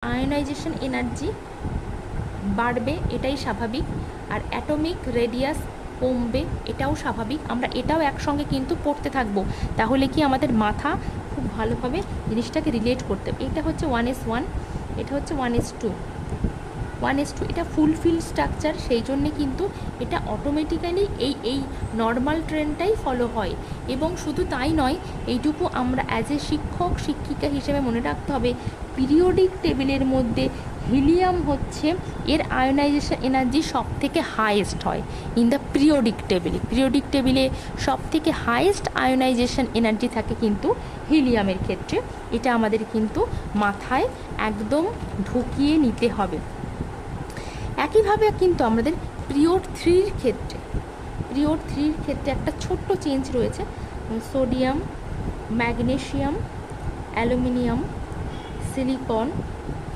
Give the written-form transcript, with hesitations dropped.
Ionisation energy বাড়বে, এটাই স্বাভাবিক। আর অ্যাটমিক রেডিয়াস কমবে, এটাও স্বাভাবিক। আমরা এটাও একসঙ্গে কিন্তু পড়তে থাকবো, তাহলে কি আমাদের মাথা খুব ভালোভাবে জিনিসটাকে রিলেট করতে। এটা হচ্ছে 1s1, এটা হচ্ছে 1s2, 1s2, এটা ফুলফিল স্ট্রাকচার, সেই জন্যে কিন্তু এটা অটোমেটিক্যালি এই নর্মাল ট্রেনটাই ফলো হয়। এবং শুধু তাই নয়, এইটুকু আমরা অ্যাজ এ শিক্ষক শিক্ষিকা হিসেবে মনে রাখতে হবে, পিরিয়ডিক টেবিলের মধ্যে হিলিয়াম হচ্ছে এর আয়োনাইজেশন এনার্জি সব থেকে হাইয়েস্ট হয় ইন দ্য পিরিয়ডিক টেবিলে সব থেকে হাইয়েস্ট আয়োনাইজেশন এনার্জি থাকে কিন্তু হিলিয়ামের ক্ষেত্রে। এটা আমাদের কিন্তু মাথায় একদম ঢুকিয়ে নিতে হবে। একইভাবে কিন্তু আমাদের পিরিয়ড 3-র ক্ষেত্রে একটা ছোট্ট চেঞ্জ রয়েছে। Sodium, magnesium, aluminium, silicon,